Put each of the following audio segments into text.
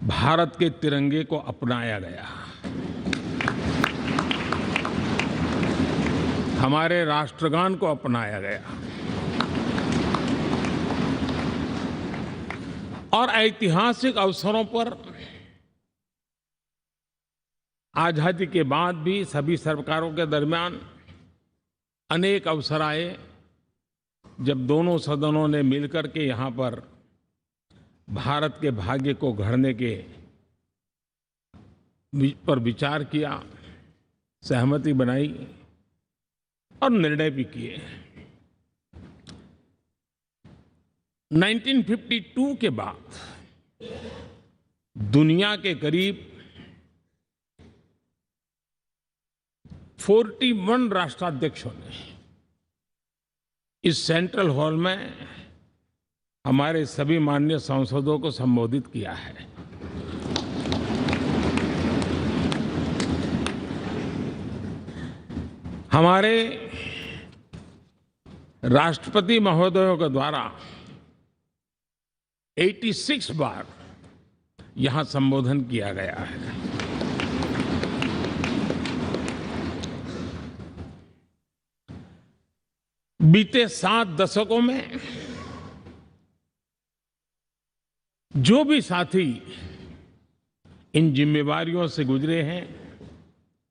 भारत के तिरंगे को अपनाया गया। हमारे राष्ट्रगान को अपनाया गया और ऐतिहासिक अवसरों पर आजादी के बाद भी सभी सरकारों के दरमियान अनेक अवसर आए जब दोनों सदनों ने मिलकर के यहाँ पर भारत के भाग्य को गढ़ने के पर विचार किया, सहमति बनाई और निर्णय भी किए। 1952 के बाद दुनिया के करीब 41 राष्ट्राध्यक्षों ने इस सेंट्रल हॉल में हमारे सभी माननीय सांसदों को संबोधित किया है। हमारे राष्ट्रपति महोदयों के द्वारा 86 बार यहां संबोधन किया गया है। बीते 7 दशकों में जो भी साथी इन जिम्मेवारियों से गुजरे हैं,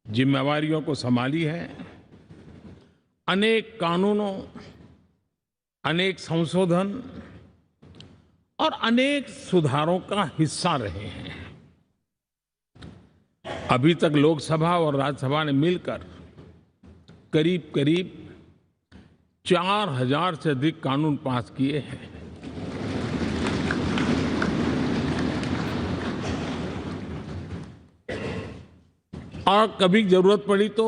जिम्मेवारियों को संभाली है, अनेक कानूनों, अनेक संशोधन और अनेक सुधारों का हिस्सा रहे हैं। अभी तक लोकसभा और राज्यसभा ने मिलकर करीब करीब 4000 से अधिक कानून पास किए हैं। और कभी जरूरत पड़ी तो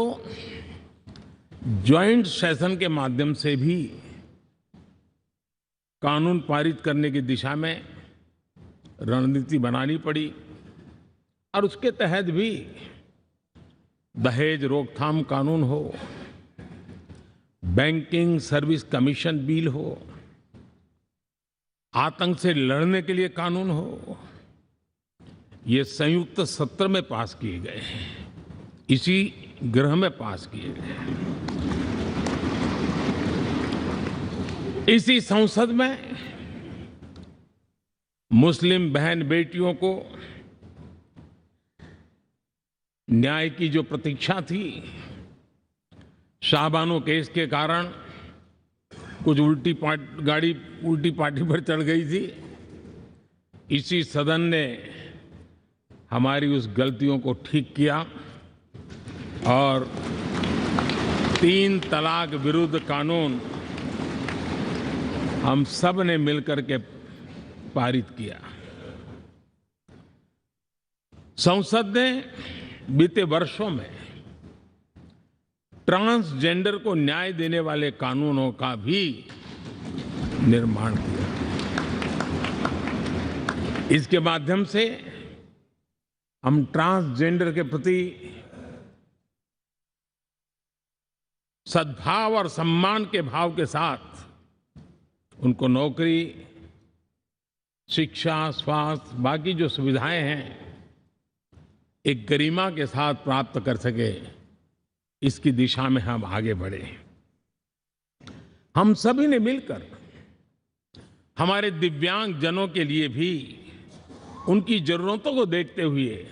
ज्वाइंट सेशन के माध्यम से भी कानून पारित करने की दिशा में रणनीति बनानी पड़ी और उसके तहत भी दहेज रोकथाम कानून हो, बैंकिंग सर्विस कमीशन बिल हो, आतंक से लड़ने के लिए कानून हो, ये संयुक्त सत्र में पास किए गए हैं, इसी गृह में पास किए गए। इसी संसद में मुस्लिम बहन बेटियों को न्याय की जो प्रतीक्षा थी, शाहबानो केस के कारण कुछ गाड़ी उल्टी पार्टी पर चढ़ गई थी। इसी सदन ने हमारी उस गलतियों को ठीक किया और 3 तलाक विरुद्ध कानून हम सब ने मिलकर के पारित किया। संसद ने बीते वर्षों में ट्रांसजेंडर को न्याय देने वाले कानूनों का भी निर्माण किया। इसके माध्यम से हम ट्रांसजेंडर के प्रति सद्भाव और सम्मान के भाव के साथ उनको नौकरी, शिक्षा, स्वास्थ्य, बाकी जो सुविधाएं हैं, एक गरिमा के साथ प्राप्त कर सके, इसकी दिशा में हम आगे बढ़े। हम सभी ने मिलकर हमारे दिव्यांग जनों के लिए भी उनकी जरूरतों को देखते हुए,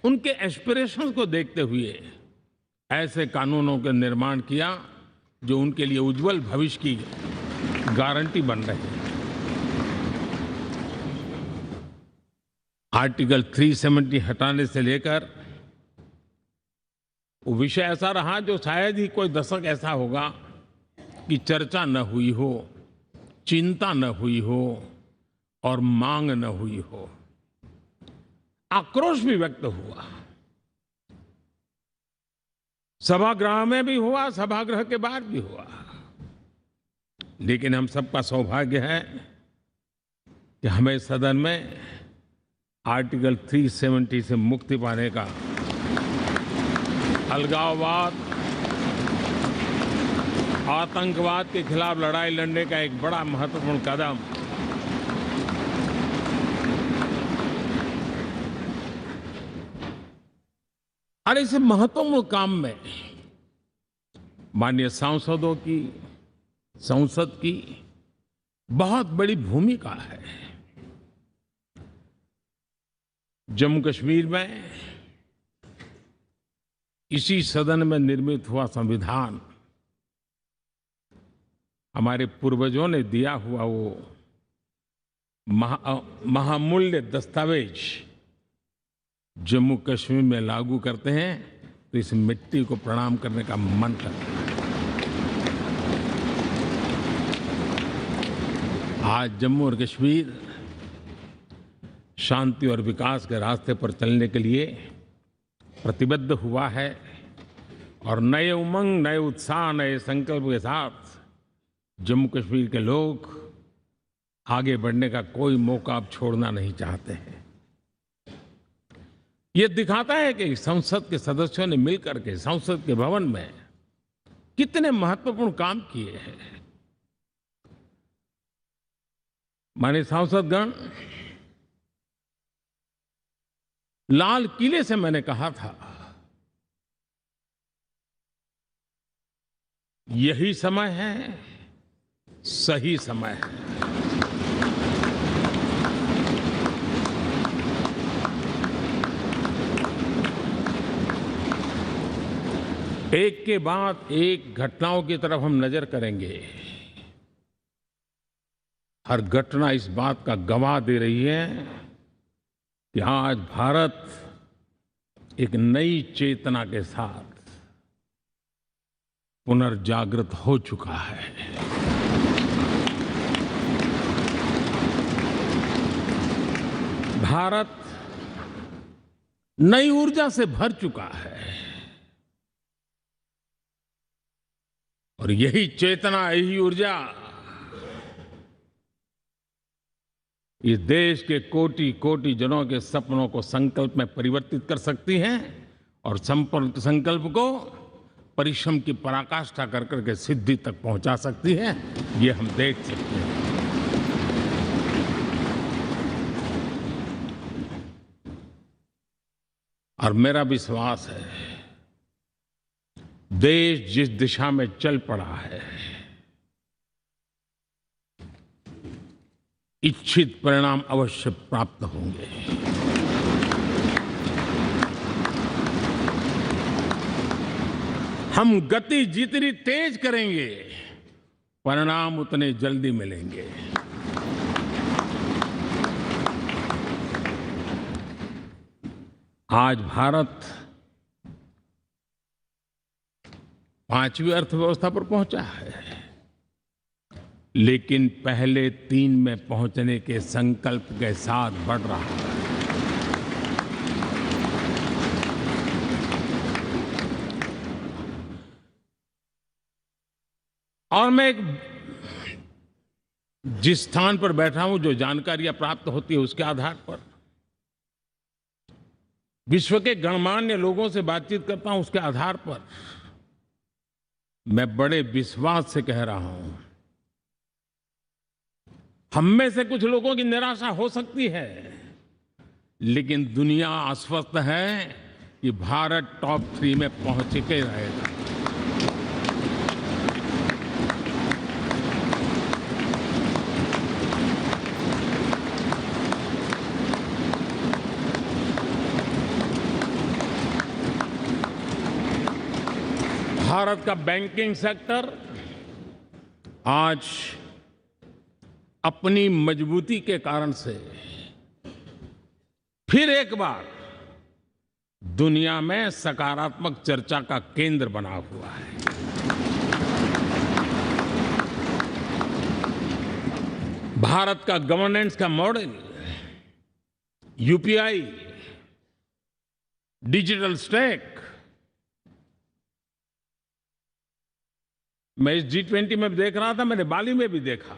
उनके एस्पिरेशंस को देखते हुए ऐसे कानूनों का निर्माण किया जो उनके लिए उज्जवल भविष्य की गारंटी बन रहे हैं। आर्टिकल 370 हटाने से लेकर वो विषय ऐसा रहा जो शायद ही कोई दशक ऐसा होगा कि चर्चा न हुई हो, चिंता न हुई हो और मांग न हुई हो। आक्रोश भी व्यक्त हुआ, सभागृह में भी हुआ, सभागृह के बाहर भी हुआ। लेकिन हम सबका सौभाग्य है कि हमें सदन में आर्टिकल 370 से मुक्ति पाने का, अलगाववाद, आतंकवाद के खिलाफ लड़ाई लड़ने का एक बड़ा महत्वपूर्ण कदम और इस महत्वपूर्ण काम में माननीय सांसदों की, संसद की बहुत बड़ी भूमिका है। जम्मू कश्मीर में इसी सदन में निर्मित हुआ संविधान हमारे पूर्वजों ने दिया हुआ वो महामूल्य दस्तावेज जम्मू कश्मीर में लागू करते हैं तो इस मिट्टी को प्रणाम करने का मन करता है। आज जम्मू और कश्मीर शांति और विकास के रास्ते पर चलने के लिए प्रतिबद्ध हुआ है और नए उमंग, नए उत्साह, नए संकल्प के साथ जम्मू कश्मीर के लोग आगे बढ़ने का कोई मौका अब छोड़ना नहीं चाहते हैं। ये दिखाता है कि संसद के सदस्यों ने मिलकर के संसद के भवन में कितने महत्वपूर्ण काम किए हैं। माननीय सांसदगण, लाल किले से मैंने कहा था यही समय है, सही समय है। एक के बाद एक घटनाओं की तरफ हम नजर करेंगे। हर घटना इस बात का गवाह दे रही है कि आज भारत एक नई चेतना के साथ पुनर्जागृत हो चुका है। भारत नई ऊर्जा से भर चुका है और यही चेतना, यही ऊर्जा इस देश के कोटि कोटि जनों के सपनों को संकल्प में परिवर्तित कर सकती है और संकल्प को परिश्रम की पराकाष्ठा कर करके सिद्धि तक पहुंचा सकती है। ये हम देख सकते हैं। और मेरा विश्वास है देश जिस दिशा में चल पड़ा है, इच्छित परिणाम अवश्य प्राप्त होंगे। हम गति जितनी तेज करेंगे, परिणाम उतने जल्दी मिलेंगे। आज भारत 5वीं अर्थव्यवस्था पर पहुंचा है, लेकिन पहले 3 में पहुंचने के संकल्प के साथ बढ़ रहा है। और मैं जिस स्थान पर बैठा हूं, जो जानकारियां प्राप्त होती है उसके आधार पर विश्व के गणमान्य लोगों से बातचीत करता हूं, उसके आधार पर मैं बड़े विश्वास से कह रहा हूं, हम में से कुछ लोगों की निराशा हो सकती है, लेकिन दुनिया आश्वस्त है कि भारत टॉप 3 में पहुंच के रहेगा। भारत का बैंकिंग सेक्टर आज अपनी मजबूती के कारण से फिर एक बार दुनिया में सकारात्मक चर्चा का केंद्र बना हुआ है। भारत का गवर्नेंस का मॉडल, यूपीआई, डिजिटल स्टैक, मैं इस G20 में देख रहा था, मैंने बाली में भी देखा।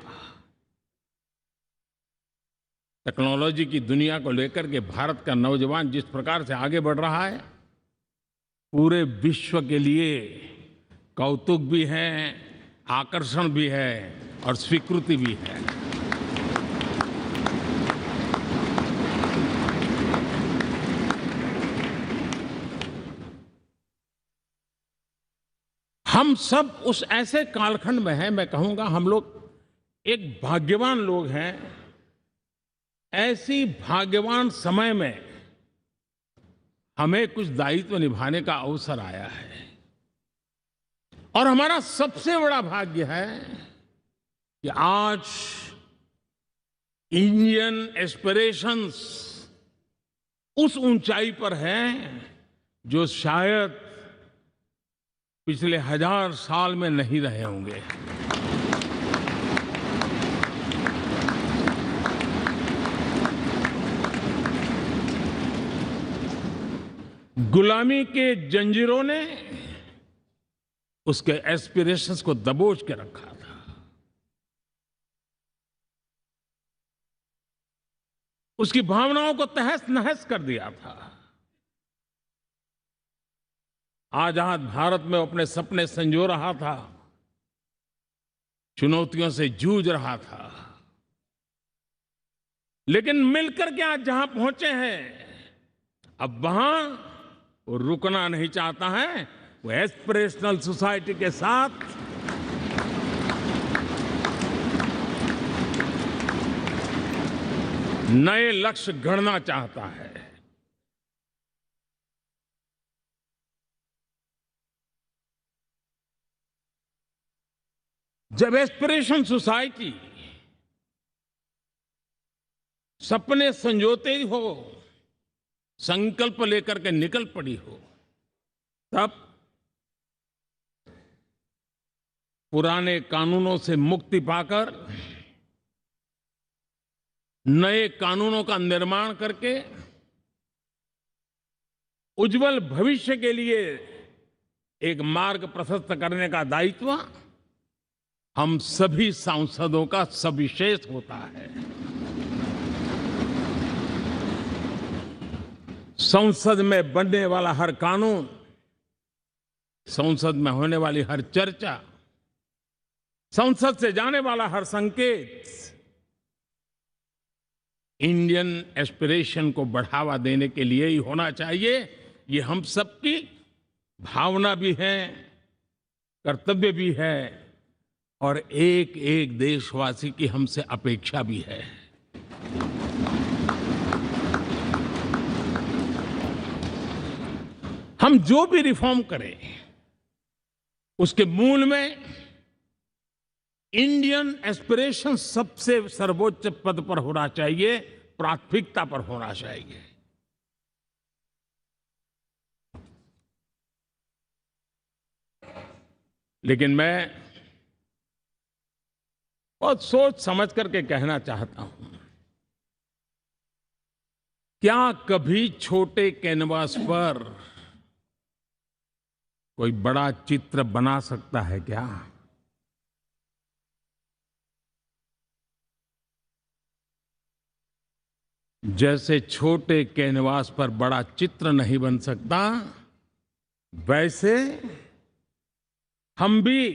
टेक्नोलॉजी की दुनिया को लेकर के भारत का नौजवान जिस प्रकार से आगे बढ़ रहा है, पूरे विश्व के लिए कौतुक भी है, आकर्षण भी है और स्वीकृति भी है। हम सब उस ऐसे कालखंड में हैं, मैं कहूंगा हम लोग एक भाग्यवान लोग हैं। ऐसी भाग्यवान समय में हमें कुछ दायित्व निभाने का अवसर आया है और हमारा सबसे बड़ा भाग्य है कि आज इंडियन एस्पिरेशंस उस ऊंचाई पर हैं जो शायद पिछले 1000 साल में नहीं रहे होंगे। गुलामी के जंजीरों ने उसके एस्पिरेशंस को दबोच के रखा था। उसकी भावनाओं को तहस नहस कर दिया था। आजाद भारत में अपने सपने संजो रहा था, चुनौतियों से जूझ रहा था, लेकिन मिलकर के आज जहां पहुंचे हैं, अब वहां वो रुकना नहीं चाहता है। वो एस्पिरेशनल सोसाइटी के साथ नए लक्ष्य गढ़ना चाहता है। जब एस्पिरेशन सोसाइटी सपने संजोते ही हो, संकल्प लेकर के निकल पड़ी हो, तब पुराने कानूनों से मुक्ति पाकर नए कानूनों का निर्माण करके उज्जवल भविष्य के लिए एक मार्ग प्रशस्त करने का दायित्व हम सभी सांसदों का सविशेष होता है। संसद में बनने वाला हर कानून, संसद में होने वाली हर चर्चा, संसद से जाने वाला हर संकेत इंडियन एस्पिरेशन को बढ़ावा देने के लिए ही होना चाहिए। ये हम सबकी भावना भी है, कर्तव्य भी है और एक एक देशवासी की हमसे अपेक्षा भी है। हम जो भी रिफॉर्म करें उसके मूल में इंडियन एस्पिरेशन सबसे सर्वोच्च पद पर होना चाहिए, प्राथमिकता पर होना चाहिए। लेकिन मैं बहुत सोच समझ करके कहना चाहता हूं, क्या कभी छोटे कैनवास पर कोई बड़ा चित्र बना सकता है क्या? जैसे छोटे कैनवास पर बड़ा चित्र नहीं बन सकता, वैसे हम भी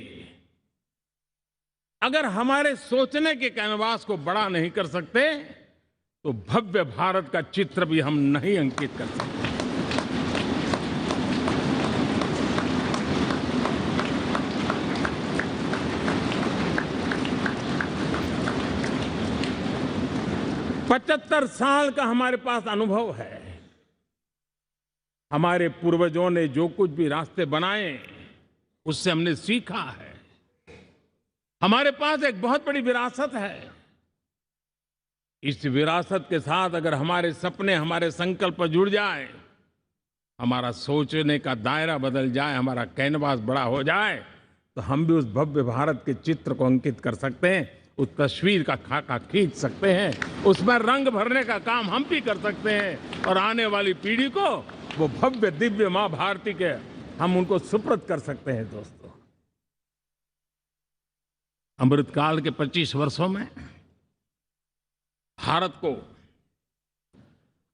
अगर हमारे सोचने के कैनवास को बड़ा नहीं कर सकते तो भव्य भारत का चित्र भी हम नहीं अंकित कर सकते। 75 साल का हमारे पास अनुभव है। हमारे पूर्वजों ने जो कुछ भी रास्ते बनाए उससे हमने सीखा है। हमारे पास एक बहुत बड़ी विरासत है। इस विरासत के साथ अगर हमारे सपने, हमारे संकल्प जुड़ जाए, हमारा सोचने का दायरा बदल जाए, हमारा कैनवास बड़ा हो जाए, तो हम भी उस भव्य भारत के चित्र को अंकित कर सकते हैं, उस तस्वीर का खाका खींच सकते हैं, उसमें रंग भरने का काम हम भी कर सकते हैं और आने वाली पीढ़ी को वो भव्य दिव्य मां भारती के हम उनको सुपुर्द कर सकते हैं। दोस्तों, अमृतकाल के 25 वर्षों में भारत को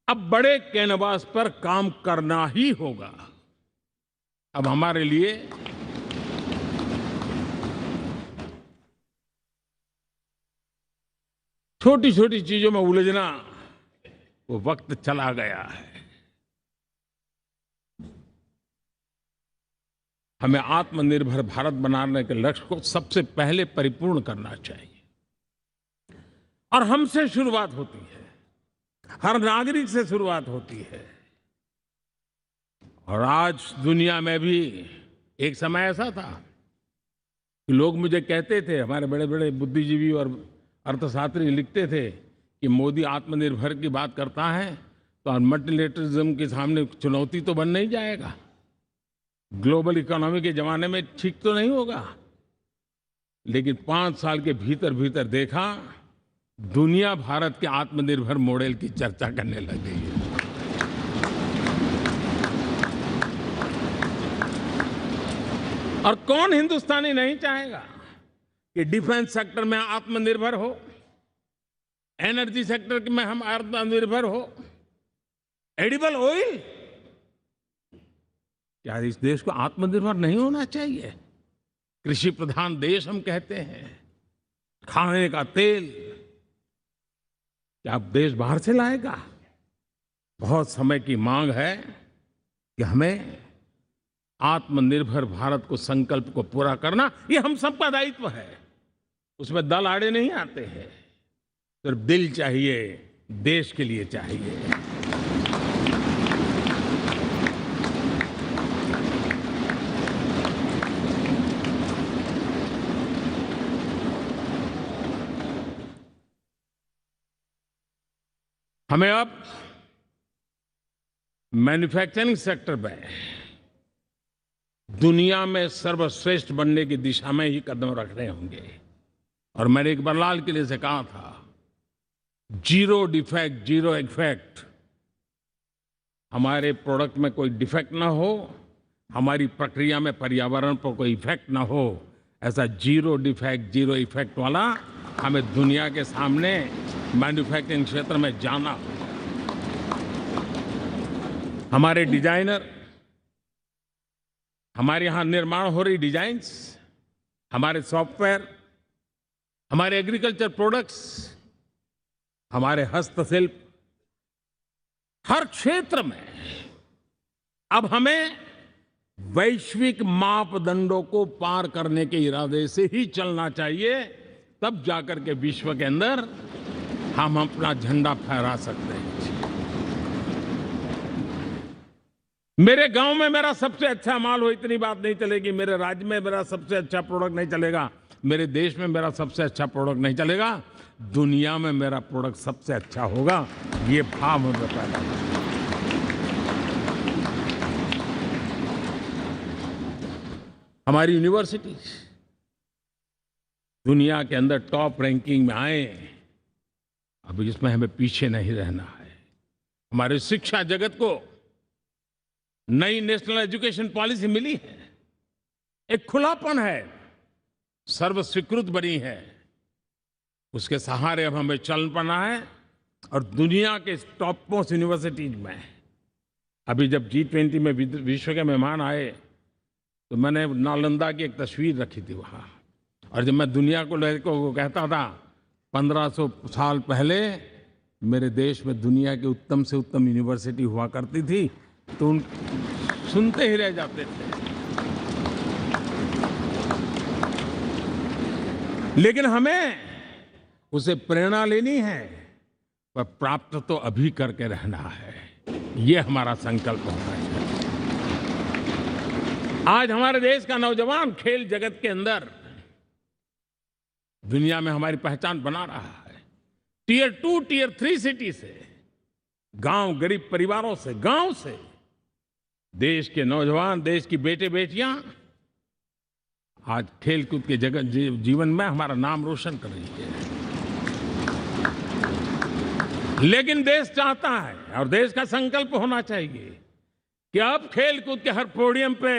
अब बड़े कैनवास पर काम करना ही होगा। अब हमारे लिए छोटी छोटी चीजों में उलझना वो वक्त चला गया है। हमें आत्मनिर्भर भारत बनाने के लक्ष्य को सबसे पहले परिपूर्ण करना चाहिए। और हमसे शुरुआत होती है, हर नागरिक से शुरुआत होती है। और आज दुनिया में भी एक समय ऐसा था कि लोग मुझे कहते थे, हमारे बड़े बड़े बुद्धिजीवी और अर्थशास्त्री लिखते थे कि मोदी आत्मनिर्भर की बात करता है तो मल्टीलेटरलिज्म के सामने चुनौती तो बन नहीं जाएगा, ग्लोबल इकोनॉमी के जमाने में ठीक तो नहीं होगा। लेकिन 5 साल के भीतर भीतर देखा, दुनिया भारत के आत्मनिर्भर मॉडल की चर्चा करने लग गई है। और कौन हिंदुस्तानी नहीं चाहेगा कि डिफेंस सेक्टर में आत्मनिर्भर हो, एनर्जी सेक्टर में हम आत्मनिर्भर हो, एडिबल ऑयल, क्या इस देश को आत्मनिर्भर नहीं होना चाहिए? कृषि प्रधान देश हम कहते हैं, खाने का तेल क्या अब देश बाहर से लाएगा? बहुत समय की मांग है कि हमें आत्मनिर्भर भारत को संकल्प को पूरा करना, ये हम सबका दायित्व है। उसमें दल आड़े नहीं आते हैं, सिर्फ दिल चाहिए, देश के लिए चाहिए। हमें अब मैन्युफैक्चरिंग सेक्टर में दुनिया में सर्वश्रेष्ठ बनने की दिशा में ही कदम रखने होंगे। और मैंने इकबाल लाल किले से कहा था, जीरो डिफेक्ट जीरो इफेक्ट। हमारे प्रोडक्ट में कोई डिफेक्ट ना हो, हमारी प्रक्रिया में पर्यावरण पर कोई इफेक्ट ना हो, ऐसा जीरो डिफेक्ट जीरो इफेक्ट वाला हमें दुनिया के सामने मैन्युफैक्चरिंग क्षेत्र में जाना होगा। हमारे डिजाइनर, हमारे यहां निर्माण हो रही डिजाइन्स, हमारे सॉफ्टवेयर, हमारे एग्रीकल्चर प्रोडक्ट्स, हमारे हस्तशिल्प, हर क्षेत्र में अब हमें वैश्विक मापदंडों को पार करने के इरादे से ही चलना चाहिए, तब जाकर के विश्व के अंदर हम अपना झंडा फहरा सकते हैं। मेरे गांव में मेरा सबसे अच्छा माल हो, इतनी बात नहीं चलेगी। मेरे राज्य में मेरा सबसे अच्छा प्रोडक्ट नहीं चलेगा, मेरे देश में मेरा सबसे अच्छा प्रोडक्ट नहीं चलेगा, दुनिया में मेरा प्रोडक्ट सबसे अच्छा होगा, ये भाव हमें पैदा होगा। हमारी यूनिवर्सिटीज दुनिया के अंदर टॉप रैंकिंग में आए, अभी इसमें हमें पीछे नहीं रहना है। हमारे शिक्षा जगत को नई नेशनल एजुकेशन पॉलिसी मिली है, एक खुलापन है, सर्व स्वीकृत बनी है, उसके सहारे अब हमें चल पड़ना है। और दुनिया के टॉप मोस्ट यूनिवर्सिटीज में अभी जब G20 में विश्व के मेहमान आए तो मैंने नालंदा की एक तस्वीर रखी थी वहाँ, और जब मैं दुनिया को कहता था 1500 साल पहले मेरे देश में दुनिया की उत्तम से उत्तम यूनिवर्सिटी हुआ करती थी, तो उन सुनते ही रह जाते थे। लेकिन हमें उसे प्रेरणा लेनी है, पर प्राप्त तो अभी करके रहना है, ये हमारा संकल्प होना चाहिए। आज हमारे देश का नौजवान खेल जगत के अंदर दुनिया में हमारी पहचान बना रहा है। टियर 2, टियर 3 सिटी से, गांव, गरीब परिवारों से, गांव से देश के नौजवान, देश की बेटे बेटियां आज खेलकूद के जगत जीवन में हमारा नाम रोशन कर रही है। लेकिन देश चाहता है और देश का संकल्प होना चाहिए कि अब खेलकूद के हर पोडियम पे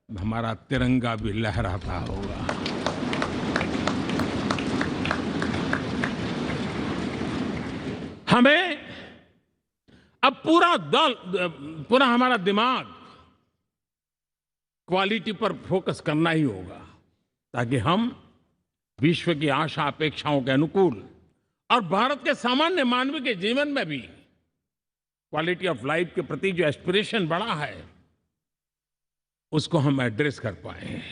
हमारा तिरंगा भी लहराता होगा। हमें अब पूरा हमारा दिमाग क्वालिटी पर फोकस करना ही होगा, ताकि हम विश्व की आशा अपेक्षाओं के अनुकूल और भारत के सामान्य मानव के जीवन में भी क्वालिटी ऑफ लाइफ के प्रति जो एस्पिरेशन बढ़ा है, उसको हम एड्रेस कर पाए।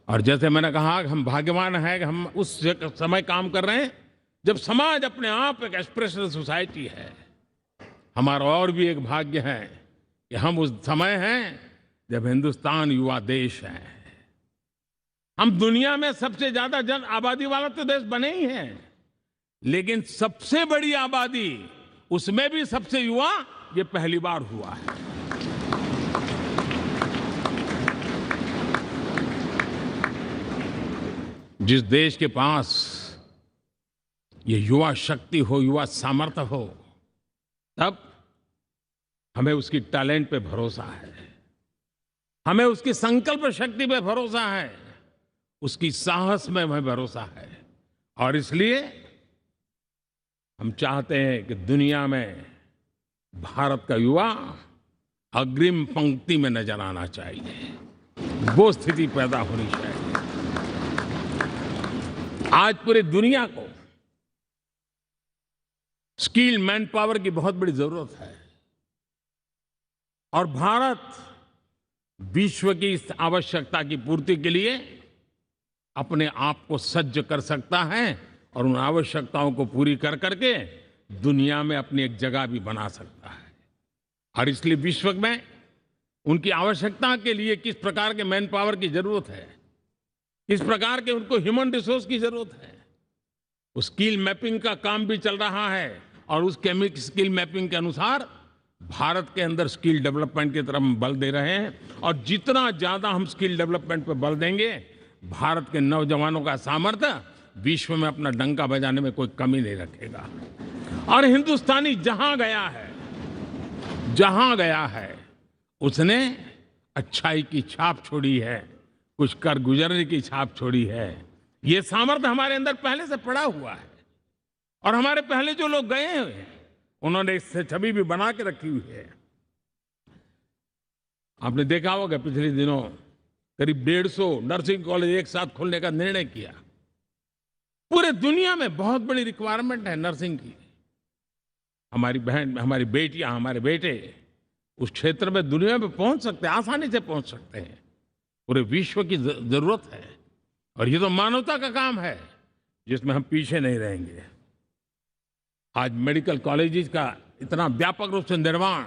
और जैसे मैंने कहा कि हम भाग्यवान हैं कि हम उस समय काम कर रहे हैं जब समाज अपने आप एक एस्पिरेशनल सोसाइटी है। हमारा और भी एक भाग्य है कि हम उस समय हैं जब हिंदुस्तान युवा देश है। हम दुनिया में सबसे ज्यादा जन आबादी वाला तो देश बने ही हैं, लेकिन सबसे बड़ी आबादी उसमें भी सबसे युवा ये पहली बार हुआ है। जिस देश के पास ये युवा शक्ति हो, युवा सामर्थ्य हो, तब हमें उसकी टैलेंट पे भरोसा है, हमें उसकी संकल्प शक्ति पे भरोसा है, उसकी साहस में हमें भरोसा है। और इसलिए हम चाहते हैं कि दुनिया में भारत का युवा अग्रिम पंक्ति में नजर आना चाहिए, वो स्थिति पैदा होनी चाहिए। आज पूरी दुनिया को स्किल मैन पावर की बहुत बड़ी जरूरत है और भारत विश्व की इस आवश्यकता की पूर्ति के लिए अपने आप को सज्ज कर सकता है और उन आवश्यकताओं को पूरी कर करके दुनिया में अपनी एक जगह भी बना सकता है। और इसलिए विश्व में उनकी आवश्यकता के लिए किस प्रकार के मैन पावर की जरूरत है, किस प्रकार के उनको ह्यूमन रिसोर्स की जरूरत है, उस स्किल मैपिंग का काम भी चल रहा है और उस स्किल मैपिंग के अनुसार भारत के अंदर स्किल डेवलपमेंट की तरफ हम बल दे रहे हैं। और जितना ज्यादा हम स्किल डेवलपमेंट पर बल देंगे, भारत के नौजवानों का सामर्थ्य विश्व में अपना डंका बजाने में कोई कमी नहीं रखेगा। और हिंदुस्तानी जहां गया है उसने अच्छाई की छाप छोड़ी है, कुछ कर गुजरने की छाप छोड़ी है। ये सामर्थ्य हमारे अंदर पहले से पड़ा हुआ है और हमारे पहले जो लोग गए हैं उन्होंने इससे छवि भी बना के रखी हुई है। आपने देखा होगा पिछले दिनों करीब 150 नर्सिंग कॉलेज एक साथ खोलने का निर्णय किया। पूरे दुनिया में बहुत बड़ी रिक्वायरमेंट है नर्सिंग की। हमारी बहन, हमारी बेटियां, हमारे बेटे उस क्षेत्र में दुनिया में पहुंच सकते हैं, आसानी से पहुंच सकते हैं। पूरे विश्व की जरूरत है और ये तो मानवता का काम है जिसमें हम पीछे नहीं रहेंगे। आज मेडिकल कॉलेजेस का इतना व्यापक रूप से निर्माण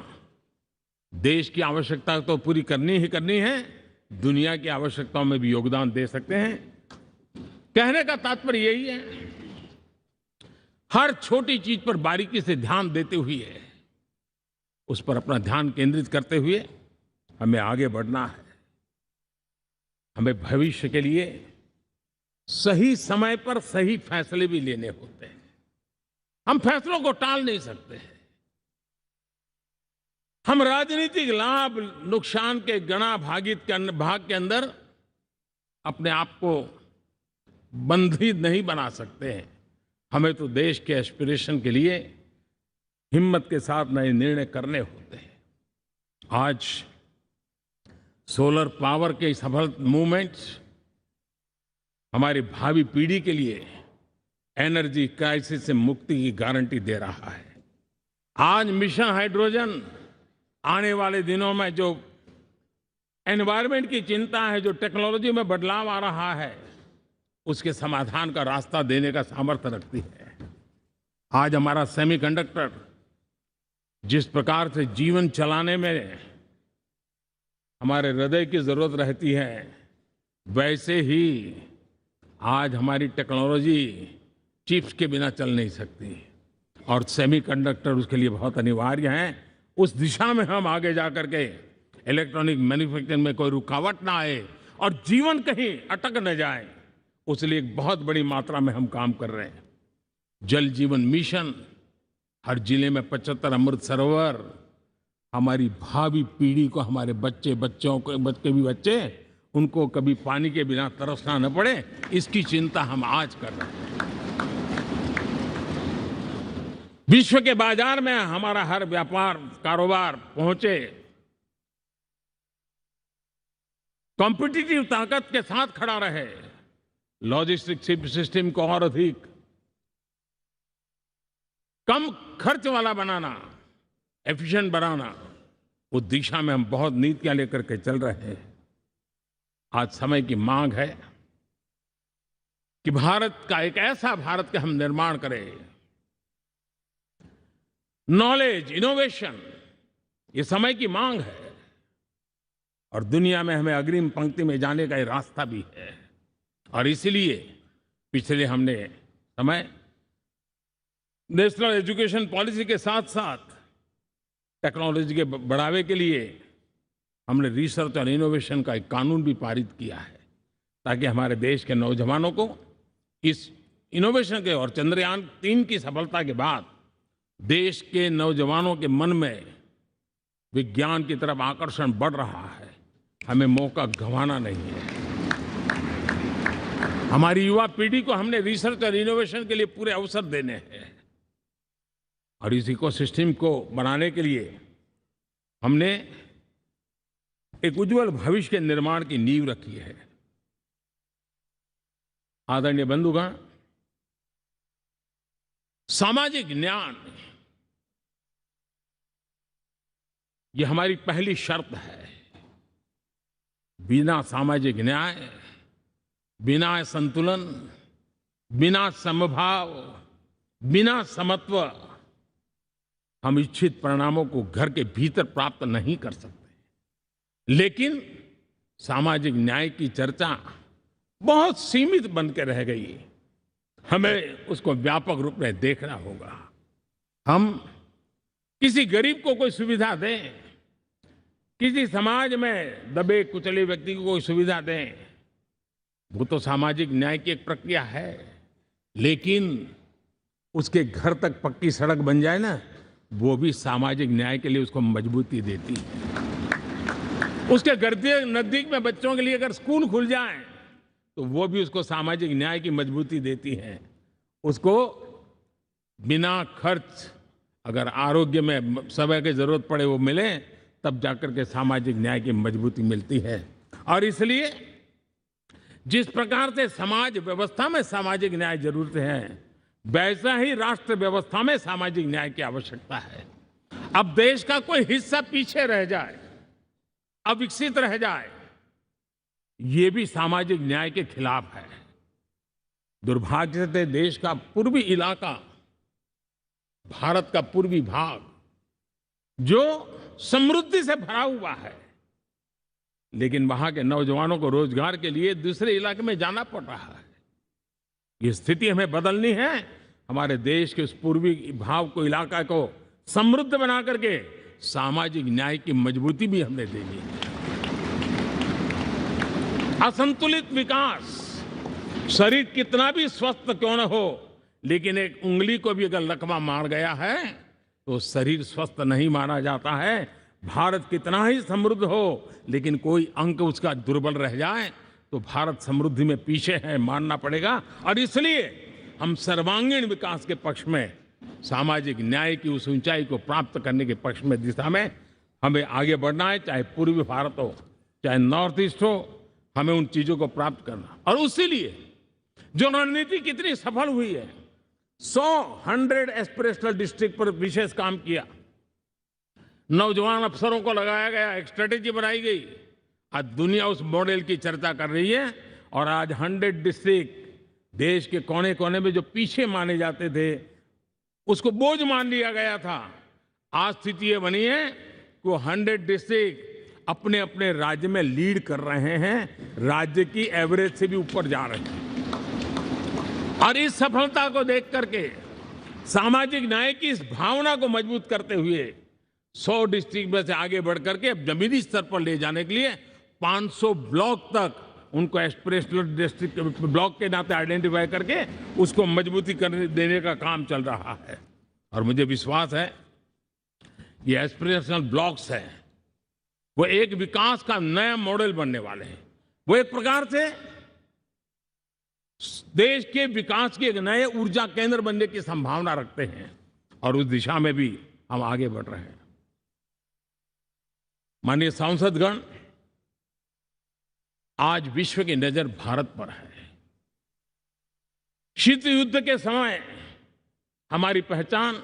देश की आवश्यकता तो पूरी करनी ही करनी है, दुनिया की आवश्यकताओं में भी योगदान दे सकते हैं। कहने का तात्पर्य यही है, हर छोटी चीज पर बारीकी से ध्यान देते हुए, उस पर अपना ध्यान केंद्रित करते हुए हमें आगे बढ़ना है। हमें भविष्य के लिए सही समय पर सही फैसले भी लेने होते हैं। हम फैसलों को टाल नहीं सकते। हम राजनीतिक लाभ नुकसान के गणा भाग के अंदर अपने आप को बंधित नहीं बना सकते हैं। हमें तो देश के एस्पिरेशन के लिए हिम्मत के साथ नए निर्णय करने होते हैं। आज सोलर पावर के सफल मूवमेंट्स हमारी भावी पीढ़ी के लिए एनर्जी क्राइसिस से मुक्ति की गारंटी दे रहा है। आज मिशन हाइड्रोजन आने वाले दिनों में जो एनवायरनमेंट की चिंता है, जो टेक्नोलॉजी में बदलाव आ रहा है, उसके समाधान का रास्ता देने का सामर्थ्य रखती है। आज हमारा सेमीकंडक्टर जिस प्रकार से जीवन चलाने में हमारे हृदय की जरूरत रहती है, वैसे ही आज हमारी टेक्नोलॉजी चिप्स के बिना चल नहीं सकती और सेमीकंडक्टर उसके लिए बहुत अनिवार्य है। उस दिशा में हम आगे जा करके इलेक्ट्रॉनिक मैन्युफैक्चरिंग में कोई रुकावट ना आए और जीवन कहीं अटक न जाए, उसलिए एक बहुत बड़ी मात्रा में हम काम कर रहे हैं। जल जीवन मिशन, हर जिले में 75 अमृत सरोवर, हमारी भावी पीढ़ी को, हमारे बच्चों को उनको कभी पानी के बिना तरसना न पड़े, इसकी चिंता हम आज कर रहे हैं। विश्व के बाजार में हमारा हर व्यापार कारोबार पहुंचे, कॉम्पिटिटिव ताकत के साथ खड़ा रहे, लॉजिस्टिक सिस्टम को और अधिक कम खर्च वाला बनाना, एफिशिएंट बनाना, उस दिशा में हम बहुत नीतियां लेकर के चल रहे हैं। आज समय की मांग है कि भारत का एक ऐसा भारत का हम निर्माण करें। नॉलेज, इनोवेशन, ये समय की मांग है और दुनिया में हमें अग्रिम पंक्ति में जाने का ये रास्ता भी है। और इसीलिए पिछले हमने समय नेशनल एजुकेशन पॉलिसी के साथ साथ टेक्नोलॉजी के बढ़ावे के लिए हमने रिसर्च और इनोवेशन का एक कानून भी पारित किया है, ताकि हमारे देश के नौजवानों को इस इनोवेशन के और चंद्रयान-3 की सफलता के बाद देश के नौजवानों के मन में विज्ञान की तरफ आकर्षण बढ़ रहा है। हमें मौका गंवाना नहीं है। हमारी युवा पीढ़ी को हमने रिसर्च और इनोवेशन के लिए पूरे अवसर देने हैं और इस इकोसिस्टम को बनाने के लिए हमने एक उज्जवल भविष्य के निर्माण की नींव रखी है। आदरणीय बंधुगण, सामाजिक न्याय ये हमारी पहली शर्त है। बिना सामाजिक न्याय, बिना संतुलन, बिना समभाव, बिना समत्व हम इच्छित परिणामों को घर के भीतर प्राप्त नहीं कर सकते। लेकिन सामाजिक न्याय की चर्चा बहुत सीमित बन के रह गई। हमें उसको व्यापक रूप में देखना होगा। हम किसी गरीब को कोई सुविधा दें, किसी समाज में दबे कुचले व्यक्ति को कोई सुविधा दें, वो तो सामाजिक न्याय की एक प्रक्रिया है। लेकिन उसके घर तक पक्की सड़क बन जाए ना, वो भी सामाजिक न्याय के लिए उसको मजबूती देती है। उसके घर के नजदीक में बच्चों के लिए अगर स्कूल खुल जाए तो वो भी उसको सामाजिक न्याय की मजबूती देती है। उसको बिना खर्च अगर आरोग्य में समय की जरूरत पड़े वो मिले, तब जाकर के सामाजिक न्याय की मजबूती मिलती है। और इसलिए जिस प्रकार से समाज व्यवस्था में सामाजिक न्याय जरूरत है, वैसा ही राष्ट्र व्यवस्था में सामाजिक न्याय की आवश्यकता है। अब देश का कोई हिस्सा पीछे रह जाए, अविकसित रह जाए, ये भी सामाजिक न्याय के खिलाफ है। दुर्भाग्य से देश का पूर्वी इलाका, भारत का पूर्वी भाग जो समृद्धि से भरा हुआ है, लेकिन वहां के नौजवानों को रोजगार के लिए दूसरे इलाके में जाना पड़ रहा है। ये स्थिति हमें बदलनी है। हमारे देश के उस पूर्वी भाग को, इलाका को समृद्ध बना करके सामाजिक न्याय की मजबूती भी हमने देनी है। असंतुलित विकास, शरीर कितना भी स्वस्थ क्यों न हो, लेकिन एक उंगली को भी अगर लकवा मार गया है तो शरीर स्वस्थ नहीं माना जाता है। भारत कितना ही समृद्ध हो, लेकिन कोई अंग उसका दुर्बल रह जाए तो भारत समृद्धि में पीछे है, मानना पड़ेगा। और इसलिए हम सर्वांगीण विकास के पक्ष में, सामाजिक न्याय की उस ऊंचाई को प्राप्त करने के पक्ष में, दिशा में हमें आगे बढ़ना है। चाहे पूर्वी भारत हो, चाहे नॉर्थ ईस्ट हो, हमें उन चीजों को प्राप्त करना। और उसी लिए जो रणनीति कितनी सफल हुई है, 100 एस्पिरेशनल डिस्ट्रिक्ट पर विशेष काम किया, नौजवान अफसरों को लगाया गया, एक स्ट्रेटेजी बनाई गई। आज दुनिया उस मॉडल की चर्चा कर रही है और आज 100 डिस्ट्रिक्ट देश के कोने कोने में जो पीछे माने जाते थे, उसको बोझ मान लिया गया था। आज स्थिति ये बनी है कि 100 डिस्ट्रिक्ट अपने अपने राज्य में लीड कर रहे हैं, राज्य की एवरेज से भी ऊपर जा रहे हैं। और इस सफलता को देख करके, सामाजिक न्याय की इस भावना को मजबूत करते हुए 100 डिस्ट्रिक्ट में से आगे बढ़ करके अब जमीनी स्तर पर ले जाने के लिए 500 ब्लॉक तक उनको एस्पिरेशनल डिस्ट्रिक्ट ब्लॉक के नाते आइडेंटिफाई करके उसको मजबूती करने देने का काम चल रहा है। और मुझे विश्वास है ये एस्पिरेशनल ब्लॉक्स हैं, वो एक विकास का नया मॉडल बनने वाले हैं। वो एक प्रकार से देश के विकास के एक नए ऊर्जा केंद्र बनने की संभावना रखते हैं और उस दिशा में भी हम आगे बढ़ रहे हैं। माननीय सांसदगण, आज विश्व की नजर भारत पर है। शीत युद्ध के समय हमारी पहचान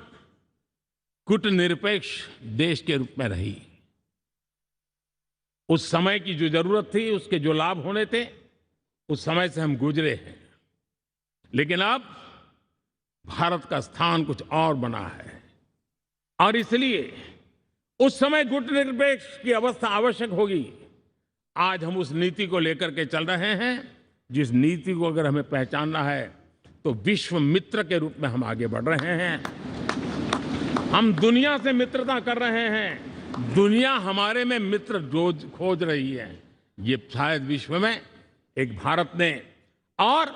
कूटनिरपेक्ष देश के रूप में रही। उस समय की जो जरूरत थी, उसके जो लाभ होने थे, उस समय से हम गुजरे हैं। लेकिन अब भारत का स्थान कुछ और बना है और इसलिए उस समय गुटनिरपेक्ष की अवस्था आवश्यक होगी। आज हम उस नीति को लेकर के चल रहे हैं, जिस नीति को अगर हमें पहचानना है तो विश्व मित्र के रूप में हम आगे बढ़ रहे हैं। हम दुनिया से मित्रता कर रहे हैं, दुनिया हमारे में मित्र खोज रही है। ये शायद विश्व में एक भारत ने और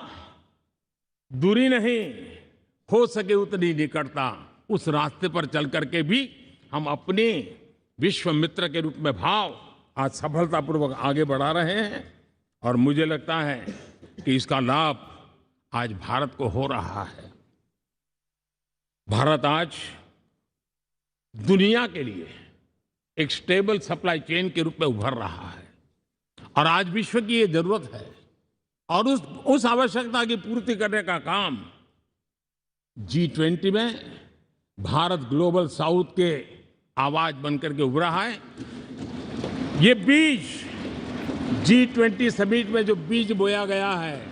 दूरी नहीं, हो सके उतनी निकटता, उस रास्ते पर चल करके भी हम अपने विश्व मित्र के रूप में भाव आज सफलतापूर्वक आगे बढ़ा रहे हैं। और मुझे लगता है कि इसका लाभ आज भारत को हो रहा है। भारत आज दुनिया के लिए एक स्टेबल सप्लाई चेन के रूप में उभर रहा है और आज विश्व की ये जरूरत है और उस आवश्यकता की पूर्ति करने का काम G20 में भारत ग्लोबल साउथ के आवाज बनकर के उभरा है। ये बीज G20 समिट में जो बीज बोया गया है,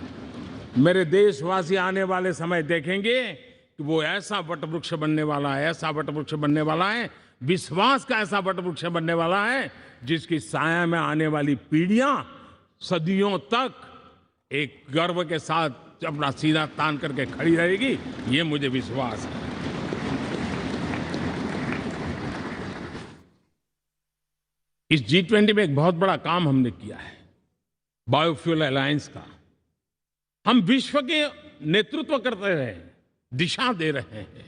मेरे देशवासी आने वाले समय देखेंगे कि वो ऐसा वटवृक्ष बनने वाला है, ऐसा वटवृक्ष बनने वाला है, विश्वास का ऐसा वटवृक्ष बनने वाला है जिसकी साया में आने वाली पीढ़ियां सदियों तक एक गर्व के साथ अपना सीना तान करके खड़ी रहेगी। ये मुझे विश्वास है। इस G20 में एक बहुत बड़ा काम हमने किया है, बायोफ्यूल अलायंस का। हम विश्व के नेतृत्व करते रहे, दिशा दे रहे हैं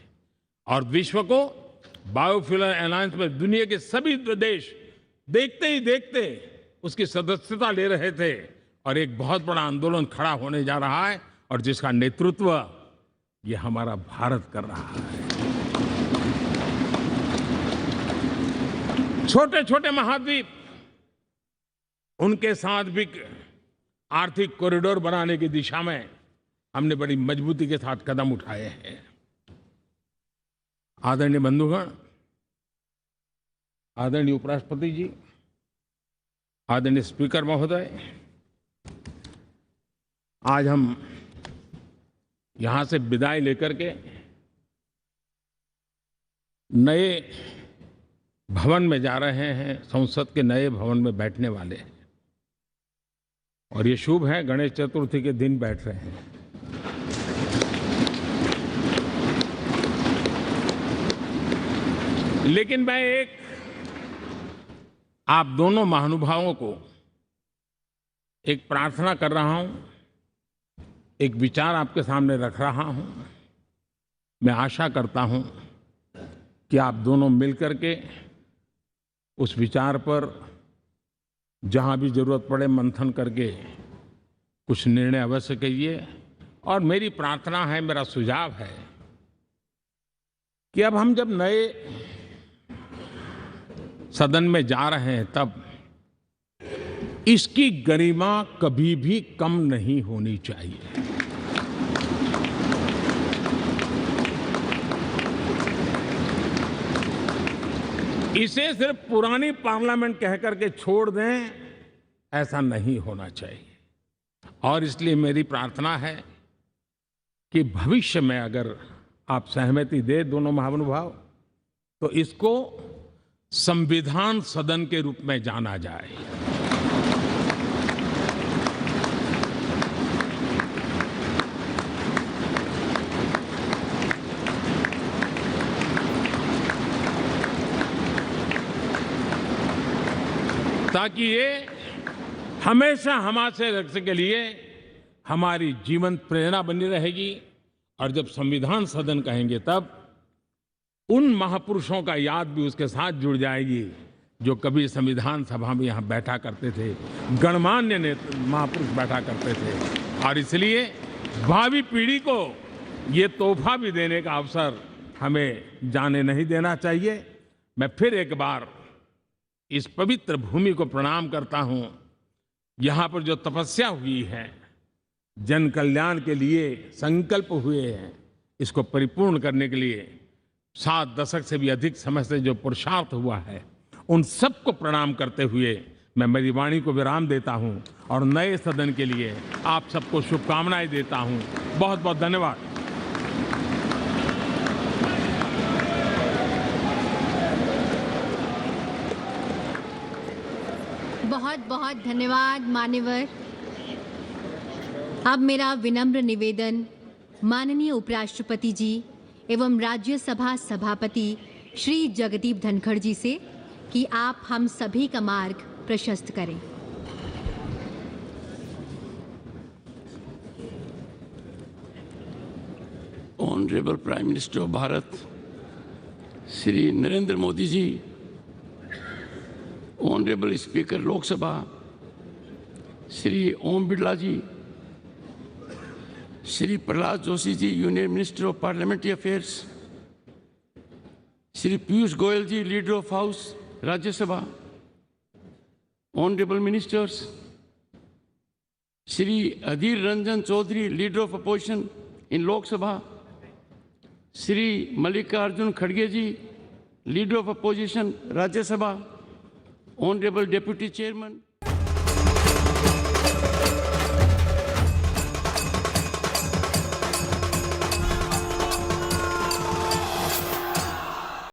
और विश्व को बायोफ्यूल अलायंस में दुनिया के सभी देश देखते ही देखते उसकी सदस्यता ले रहे थे और एक बहुत बड़ा आंदोलन खड़ा होने जा रहा है और जिसका नेतृत्व ये हमारा भारत कर रहा है। छोटे छोटे महाद्वीप, उनके साथ भी आर्थिक कॉरिडोर बनाने की दिशा में हमने बड़ी मजबूती के साथ कदम उठाए हैं। आदरणीय बंधुगण, आदरणीय उपराष्ट्रपति जी, आदरणीय स्पीकर महोदय, आज हम यहां से विदाई लेकर के नए भवन में जा रहे हैं, संसद के नए भवन में बैठने वाले हैं और ये शुभ है, गणेश चतुर्थी के दिन बैठ रहे हैं। लेकिन मैं एक आप दोनों महानुभावों को एक प्रार्थना कर रहा हूं, एक विचार आपके सामने रख रहा हूं। मैं आशा करता हूं कि आप दोनों मिलकर के उस विचार पर जहां भी जरूरत पड़े मंथन करके कुछ निर्णय अवश्य कीजिए। और मेरी प्रार्थना है, मेरा सुझाव है कि अब हम जब नए सदन में जा रहे हैं तब इसकी गरिमा कभी भी कम नहीं होनी चाहिए। इसे सिर्फ पुरानी पार्लियामेंट कह करके छोड़ दें, ऐसा नहीं होना चाहिए। और इसलिए मेरी प्रार्थना है कि भविष्य में अगर आप सहमति दे दोनों महानुभाव, तो इसको संविधान सदन के रूप में जाना जाए। ताकि ये हमेशा हमारे रक्षा के लिए हमारी जीवन प्रेरणा बनी रहेगी। और जब संविधान सदन कहेंगे तब उन महापुरुषों का याद भी उसके साथ जुड़ जाएगी जो कभी संविधान सभा में यहाँ बैठा करते थे, गणमान्य महापुरुष बैठा करते थे। और इसलिए भावी पीढ़ी को ये तोहफा भी देने का अवसर हमें जाने नहीं देना चाहिए। मैं फिर एक बार इस पवित्र भूमि को प्रणाम करता हूं। यहाँ पर जो तपस्या हुई है, जन कल्याण के लिए संकल्प हुए हैं, इसको परिपूर्ण करने के लिए 7 दशक से भी अधिक समय से जो पुरुषार्थ हुआ है, उन सबको प्रणाम करते हुए मैं मेरी वाणी को विराम देता हूं और नए सदन के लिए आप सबको शुभकामनाएं देता हूं। बहुत बहुत धन्यवाद। बहुत बहुत धन्यवाद मान्यवर। अब मेरा विनम्र निवेदन माननीय उपराष्ट्रपति जी एवं राज्यसभा सभापति श्री जगदीप धनखड़ जी से कि आप हम सभी का मार्ग प्रशस्त करें। Honourable prime minister of Bharat Shri Narendra Modi ji, honourable speaker Lok Sabha Shri Om Birla ji, Shri Prahlad Joshi ji, union minister of parliamentary affairs, Shri Piyush Goyal ji, leader of house Rajya Sabha, honourable ministers, Shri Adhir Ranjan Chowdhury, leader of opposition in Lok Sabha, Shri Mallikarjun खड़गे ji, leader of opposition Rajya Sabha, honourable deputy chairman